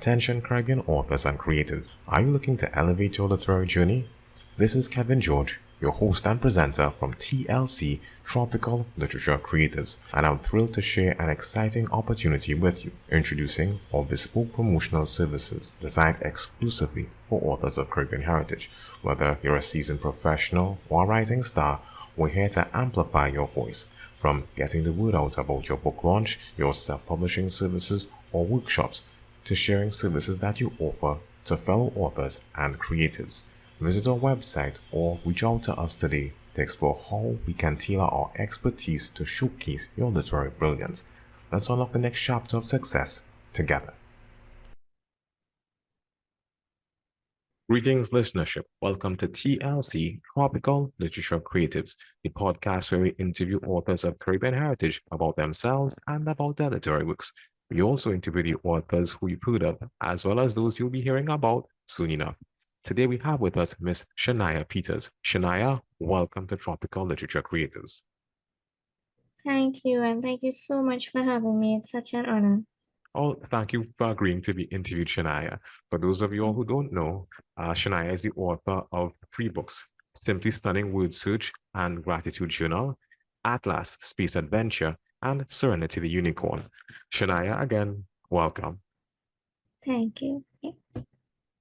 Attention Caribbean authors and creators. Are you looking to elevate your literary journey? This is Kevin George, your host and presenter from TLC Tropical Literature Creatives, and I'm thrilled to share an exciting opportunity with you, introducing our bespoke promotional services designed exclusively for authors of Caribbean heritage. Whether you're a seasoned professional or a rising star, we're here to amplify your voice. From getting the word out about your book launch, your self-publishing services, or workshops, to sharing services that you offer to fellow authors and creatives. Visit our website or reach out to us today to explore how we can tailor our expertise to showcase your literary brilliance. Let's unlock the next chapter of success together. Greetings, listenership. Welcome to TLC Tropical Literature Creatives, the podcast where we interview authors of Caribbean heritage about themselves and about their literary works. We also interview the authors who you've heard of, as well as those you'll be hearing about soon enough. Today we have with us Miss Shania Peters. Shania, welcome to Tropical Literature Creatives. Thank you, and thank you so much for having me. It's such an honor. Oh, thank you for agreeing to be interviewed, Shania. For those of you all who don't know, Shania is the author of 3 books, Simply Stunning Word Search and Gratitude Journal, Atlas, Space Adventure, and Serenity the Unicorn. Shania, again, welcome. Thank you.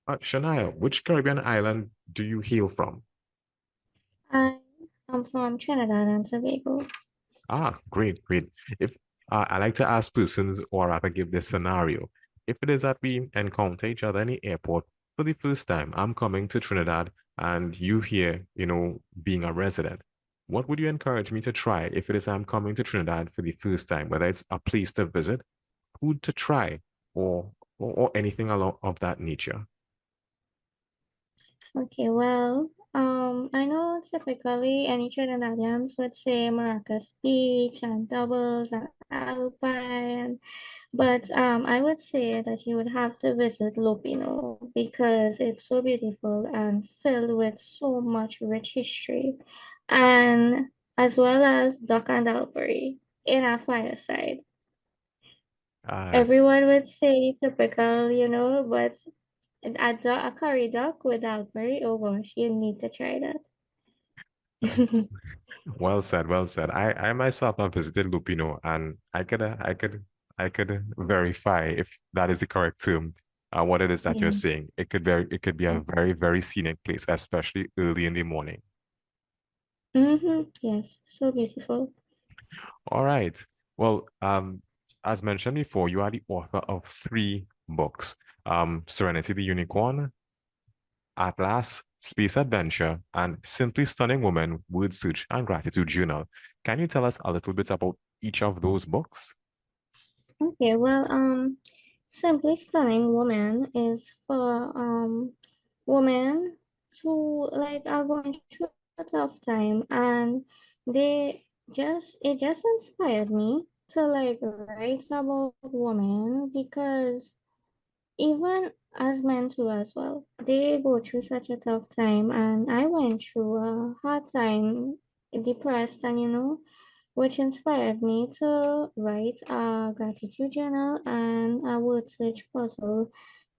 Shania, which Caribbean island do you hail from? I am from Trinidad and Tobago. Ah, great, great. If I like to ask persons, or rather give this scenario, if it is that we encounter each other in the airport for the first time, I'm coming to Trinidad and you here, being a resident, what would you encourage me to try if it is I'm coming to Trinidad for the first time, whether it's a place to visit, food to try, or anything along of that nature? Okay, well, I know typically any Trinidadians would say Maracas Beach and Doubles and Alpine, but I would say that you would have to visit Lupino because it's so beautiful and filled with so much rich history, and as well as Dock and Albury in our fireside. Uh, Everyone would say typical, but a curry duck with Albury, oh gosh, you need to try that. Well said, well said. I myself have visited Lupino, and I could verify if that is the correct term, what it is that you're Yes. saying. It could be a very, very scenic place, especially early in the morning. Yes, so beautiful. All right. Well, as mentioned before, you are the author of 3 books, Serenity the Unicorn, Atlas, Space Adventure, and Simply Stunning Woman, Word Search and Gratitude Journal. Can you tell us a little bit about each of those books? Okay, well, Simply Stunning Woman is for women who like are going through a tough time, and it just inspired me to like write about women because even as men too as well, they go through such a tough time, and I went through a hard time, depressed, and which inspired me to write a gratitude journal and a word search puzzle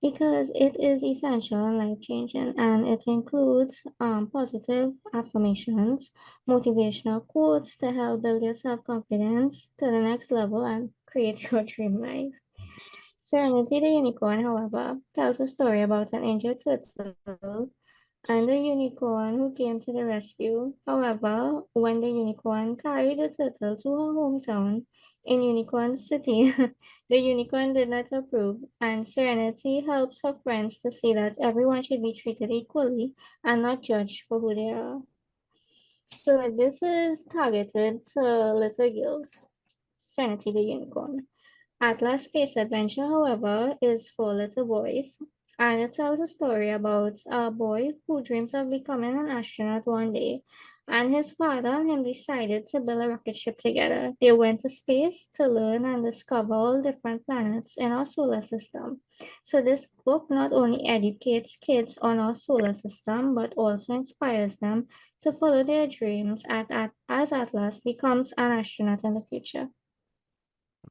because it is essential and life changing, and it includes positive affirmations, motivational quotes to help build your self confidence to the next level and create your dream life. Serenity the Unicorn, however, tells a story about an injured turtle and the unicorn who came to the rescue. However, when the unicorn carried the turtle to her hometown in Unicorn City, the unicorn did not approve, and Serenity helps her friends to see that everyone should be treated equally and not judged for who they are. So this is targeted to little girls. Serenity the Unicorn. Atlas Space Adventure, however, is for little boys, and it tells a story about a boy who dreams of becoming an astronaut one day, and his father and him decided to build a rocket ship together. They went to space to learn and discover all different planets in our solar system. So this book not only educates kids on our solar system, but also inspires them to follow their dreams as Atlas becomes an astronaut in the future.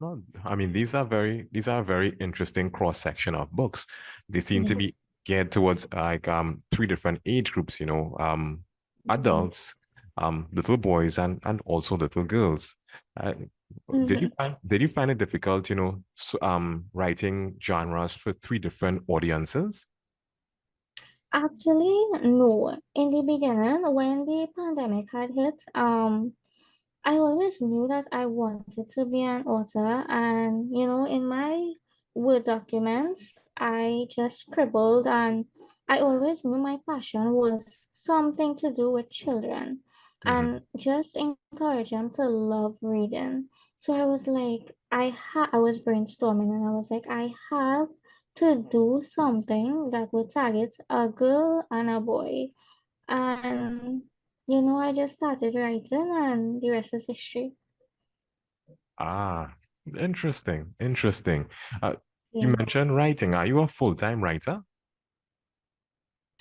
No, I mean, these are very interesting cross section of books. They seem to be Yes. geared towards like three different age groups, Yeah. adults, little boys and also little girls. Uh, Mm-hmm. did you find it difficult, writing genres for three different audiences? Actually, no. In the beginning, when the pandemic had hit, I always knew that I wanted to be an author, and in my Word documents, I just scribbled, and I always knew my passion was something to do with children Hmm. and just encourage them to love reading. So I was like, I was brainstorming, and I was like, I have to do something that would target a girl and a boy. And I just started writing, and the rest is history. Ah, interesting, interesting. Uh, you Yeah. mentioned writing. Are you a full-time writer?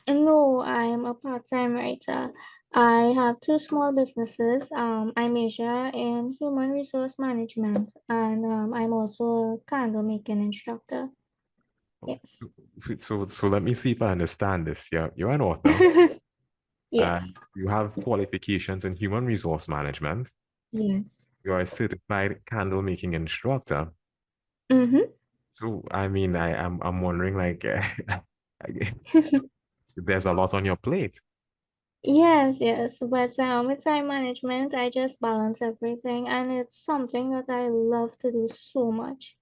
And no, I'm a part-time writer. I have two small businesses. I major in human resource management, and I'm also a candle making instructor. Yes. So let me see if I understand this. You're an author Yes. and you have qualifications in human resource management. Yes. You are a certified candle making instructor. Mm-hmm. So I mean, I'm wondering like, there's a lot on your plate. Yes, yes. But with time management, I just balance everything, and it's something that I love to do so much.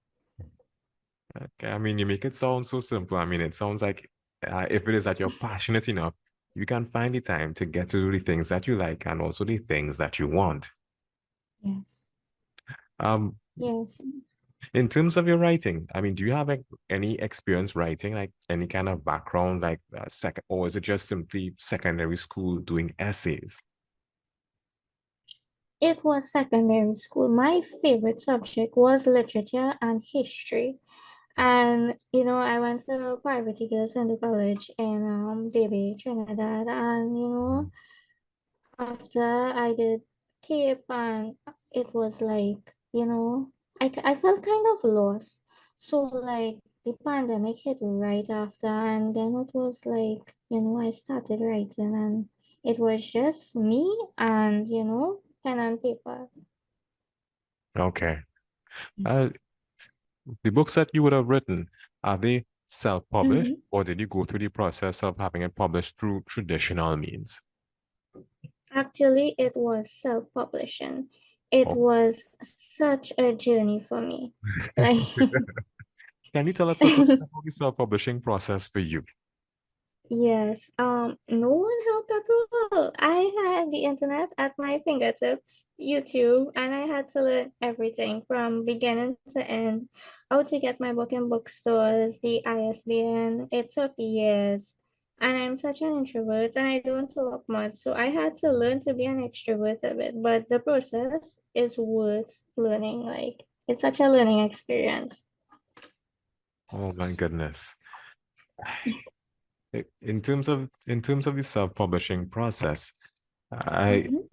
Okay, I mean, you make it sound so simple. I mean, it sounds like if it is that you're passionate enough, you can find the time to get to do the things that you like and also the things that you want. Yes. Um, Yes. in terms of your writing, I mean, do you have like, any experience writing, like any kind of background, like second, or is it just simply secondary school doing essays? It was secondary school. My favorite subject was literature and history. And I went to private girls in the college in Baby, Trinidad. And after I did Cape, and it was like, I felt kind of lost. So like the pandemic hit right after, and then it was like, I started writing, and it was just me and pen and paper. Okay. Uh, the books that you would have written, are they self-published, Mhm. or did you go through the process of having it published through traditional means? Actually, it was self-publishing. It Oh. was such a journey for me. Like, Can you tell us a bit about the self-publishing process for you? yes, no one helped at all. I had the internet at my fingertips, YouTube, and I had to learn everything from beginning to end, how to get my book in bookstores, the ISBN. It took years. And I'm such an introvert and I don't talk much, so I had to learn to be an extrovert a bit. But the process is worth learning. Like, it's such a learning experience. Oh my goodness. In terms of the self-publishing process, I Mhm,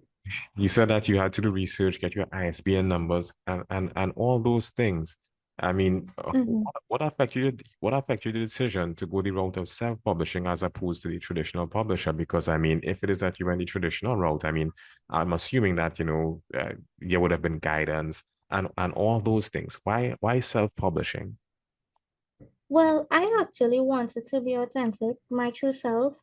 you said that you had to do research, get your ISBN numbers, and all those things. I mean, mhm. what affected your decision to go the route of self-publishing as opposed to the traditional publisher? Because I mean, if it is that you went the traditional route, I mean, I'm assuming that there would have been guidance and all those things. Why self-publishing? Well, I actually wanted to be authentic, my true self.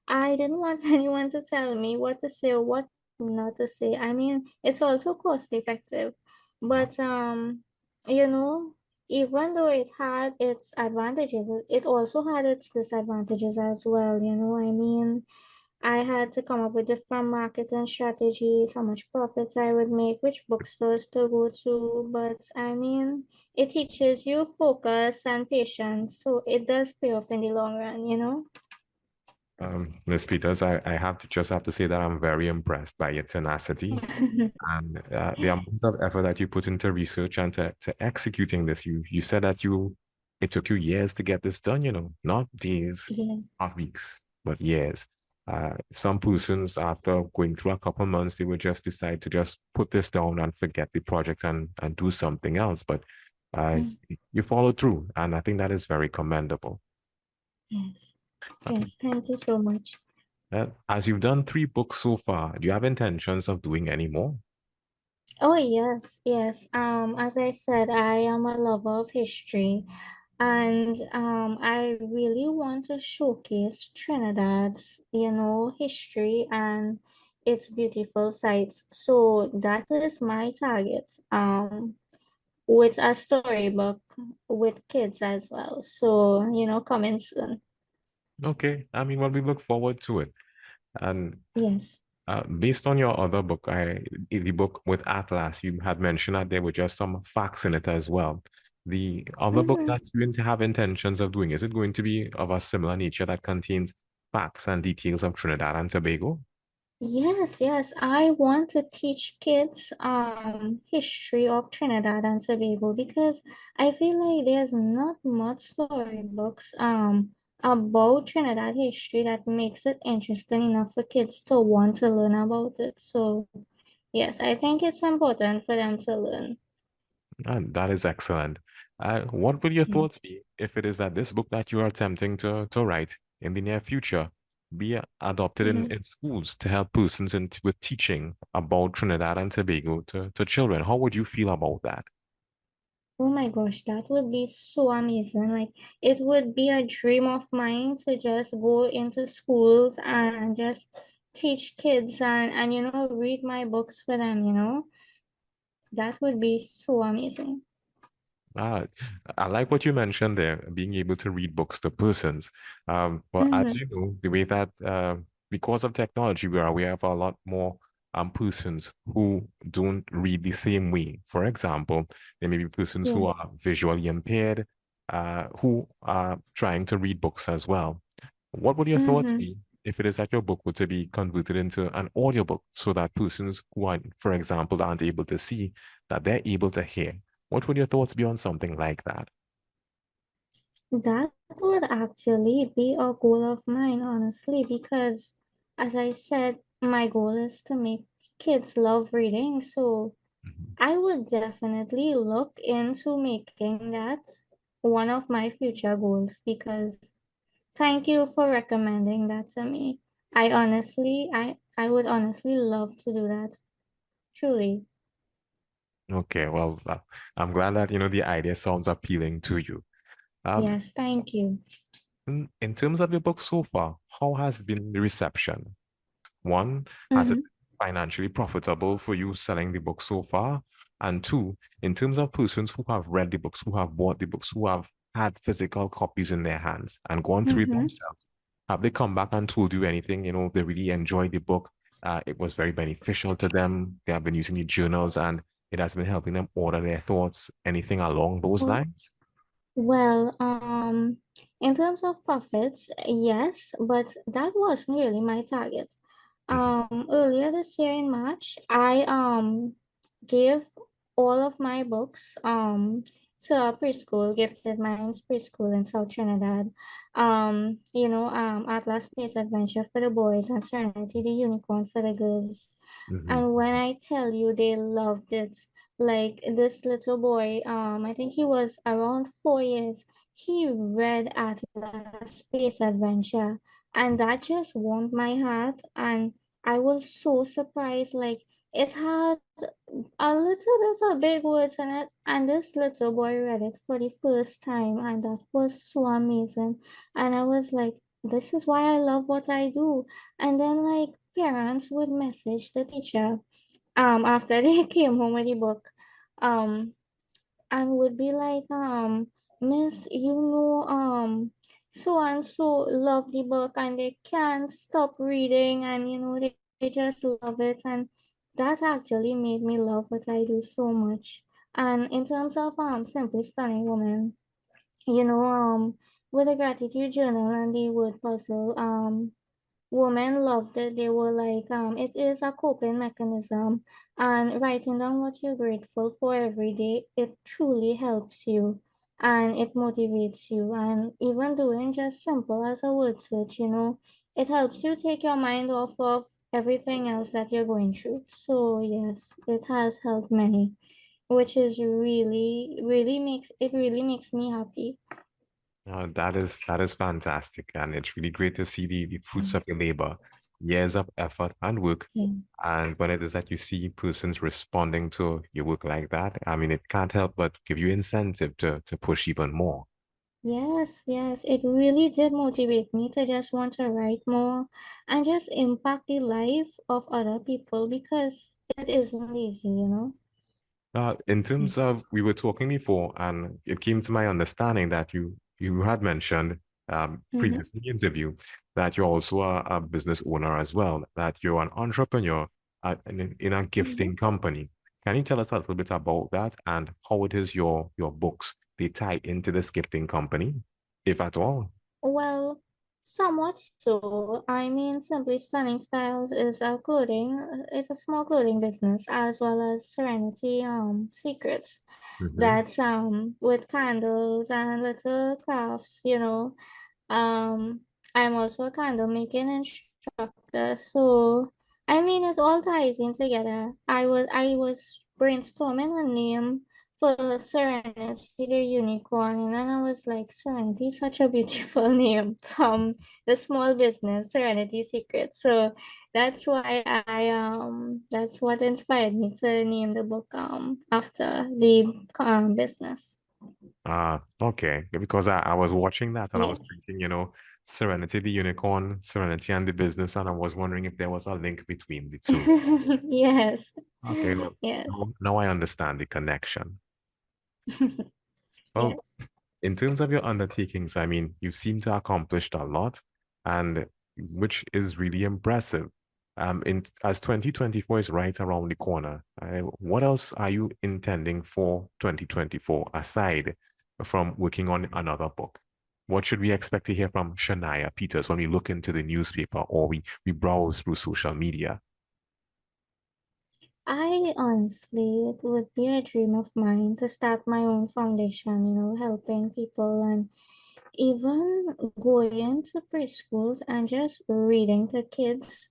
I didn't want anyone to tell me what to say or what not to say. I mean, it's also cost effective, but you know, even though it had its advantages, it also had its disadvantages as well. I mean, I had to come up with different marketing strategies, how much profits I would make, which bookstores to go to. But I mean, it teaches you focus and patience. So it does pay off in the long run. Ms. Peters, I have to say that I'm very impressed by your tenacity and the amount of effort that you put into research and to executing this. You said that it took you years to get this done, not days, Yes. not weeks, but years. Some persons, after going through a couple months, they would just decide to just put this down and forget the project and do something else. But Uh, Mm. you followed through, and I think that is very commendable. Yes. Uh, Yes. Thank you so much. as you've done 3 books so far, do you have intentions of doing any more? Oh, yes, yes. As I said, I am a lover of history, and I really want to showcase Trinidad's, history and its beautiful sites. So that is my target. With a storybook with kids as well. So, coming soon. Okay, I mean, well, we look forward to it. And Yes. based on your other book, the book with Atlas, you had mentioned that there were just some facts in it as well. The other book Mm-hmm. that you have intentions of doing, is it going to be of a similar nature that contains facts and details of Trinidad and Tobago? Yes, yes. I want to teach kids history of Trinidad and Tobago because I feel like there's not much storybooks about Trinidad history that makes it interesting enough for kids to want to learn about it. So yes, I think it's important for them to learn. And that is excellent. What would your Yeah. thoughts be if it is that this book that you are attempting to write in the near future be adopted Mm-hmm. in schools to help persons with teaching about Trinidad and Tobago to children? How would you feel about that? Oh my gosh, that would be so amazing. Like, it would be a dream of mine to just go into schools and just teach kids and read my books for them. That would be so amazing. Ah, I like what you mentioned there, being able to read books to persons. But as Mm-hmm. you know, the way that because of technology, we are aware of a lot more persons who don't read the same way. For example, there may be persons who Yes. are visually impaired, who are trying to read books as well. What would your thoughts Mm-hmm. be if it is that your book were to be converted into an audiobook so that persons who are, for example, aren't able to see, that they're able to hear? What would your thoughts be on something like that? That would actually be a goal of mine, honestly, because as I said, my goal is to make kids love reading. So Mhm. I would definitely look into making that one of my future goals because thank you for recommending that to me. I would honestly love to do that. Truly. Okay, well, I'm glad that the idea sounds appealing to you. Um, Yes, thank you. in terms of your book so far, how has been the reception? One, has it Mm-hmm. been financially profitable for you selling the book so far? And two, in terms of persons who have read the books, who have bought the books, who have had physical copies in their hands and gone through it Mm-hmm. themselves, have they come back and told you anything? They really enjoyed the book. It was very beneficial to them. They have been using the journals and it has been helping them order their thoughts, anything along those Well, lines? well, in terms of profits, yes, but that wasn't really my target. Mhm, Earlier this year in March, I gave all of my books to a preschool, gifted minds preschool in South Trinidad. Atlas Space Adventure for the boys and Serenity the Unicorn for the girls. mhm, And when I tell you they loved it, like this little boy, I think he was around 4 years, he read Atlas Space Adventure, and that just warmed my heart. And I was so surprised, like it had a little bit of big words in it, and this little boy read it for the first time, and that was so amazing. And I was like, this is why I love what I do. And then like parents would message the teacher after they came home with the book um and would be like, Miss, so and so love the book and they can't stop reading, and they just love it. And that actually made me love what I do so much. And in terms of Simply Stunning Woman, with the gratitude journal and the word puzzle, women loved it. They were like, it is a coping mechanism, and writing down what you're grateful for every day, it truly helps you and it motivates you. And even doing just simple as a word search, it helps you take your mind off of everything else that you're going through. So, yes, it has helped many. which is really makes me happy. That is fantastic, and it's really great to see the fruits of Yes. your labor, years of effort and work. Yeah. And when it is that you see persons responding to your work like that, I mean, it can't help but give you incentive to push even more. Yes, yes, it really did motivate me to just want to write more and just impact the life of other people because it isn't easy, you know? In terms of, we were talking before, and it came to my understanding that you had mentioned Mm-hmm. previously in the interview that you're also a business owner as well, that you're an entrepreneur in a Mm-hmm. gifting company. Can you tell us a little bit about that and how it is your books they tie into this gifting company, if at all? Well, somewhat so. I mean, Simply Stunning Styles is a small clothing business as well as Serenity Secrets. Mm-hmm. That's with candles and little crafts, you know. Um, I'm also a candle making instructor, so I mean it all ties in together. I was brainstorming a name for Serenity the Unicorn, and then I was like, Serenity is such a beautiful name from the small business Serenity Secrets. So that's what inspired me to name the book after the business. Okay. Because I was watching that and I was Yes. thinking, Serenity the Unicorn, Serenity and the business, and I was wondering if there was a link between the two. Yes. Okay, well, Yes. now I understand the connection. Well, Yes. in terms of your undertakings, I mean, you seem to accomplish a lot, and which is really impressive. As 2024 is right around the corner, what else are you intending for 2024 aside from working on another book? What should we expect to hear from Shania Peters when we look into the newspaper or we browse through social media? I honestly, it would be a dream of mine to start my own foundation, you know, helping people and even going to preschools and just reading to kids.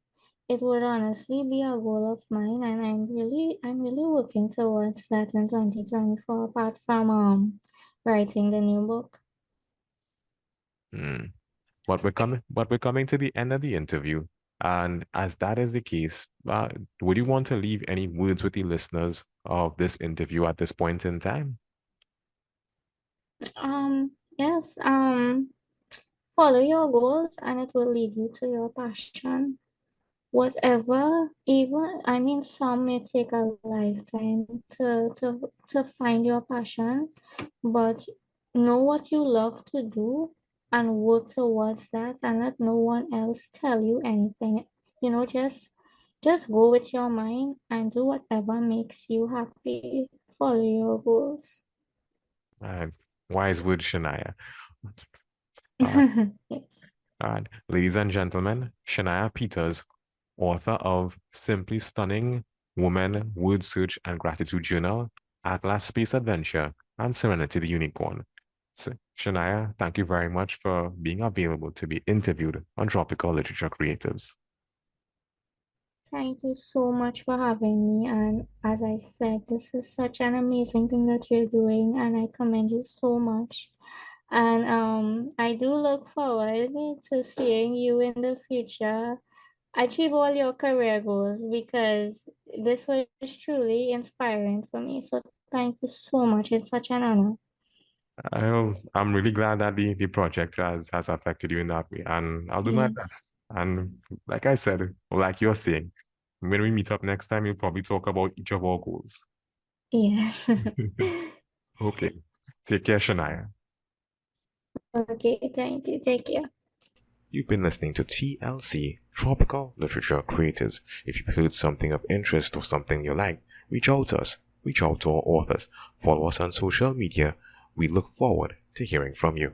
It would honestly be a goal of mine, and I'm really working towards that in 2024, apart from writing the new book. Hmm. But we're coming to the end of the interview, and as that is the case, would you want to leave any words with the listeners of this interview at this point in time? Yes, follow your goals and it will lead you to your passion. Whatever, even, I mean, some may take a lifetime to find your passion, but know what you love to do and work towards that and let no one else tell you anything. You know, just go with your mind and do whatever makes you happy. Follow your goals. Uh, Wise words, Shania. Uh, Yes. Ladies and gentlemen, Shania Peters, author of Simply Stunning Woman, Word Search and Gratitude Journal, Atlas Space Adventure, and Serenity the Unicorn. Shania, thank you very much for being available to be interviewed on Tropical Literature Creatives. Thank you so much for having me. And as I said, this is such an amazing thing that you're doing, and I commend you so much. And I do look forward to seeing you in the future achieve all your career goals because this was truly inspiring for me. So thank you so much. It's such an honor. I'm really glad that the project has affected you in that way, and I'll do my Yes. best. And like I said, or like you're saying, when we meet up next time, we'll probably talk about each of our goals. Yes. Okay. Take care, Shania. Okay, thank you. Take care. You've been listening to TLC, Tropical Literature Creators. If you've heard something of interest or something you like, reach out to us. Reach out to our authors. Follow us on social media. We look forward to hearing from you.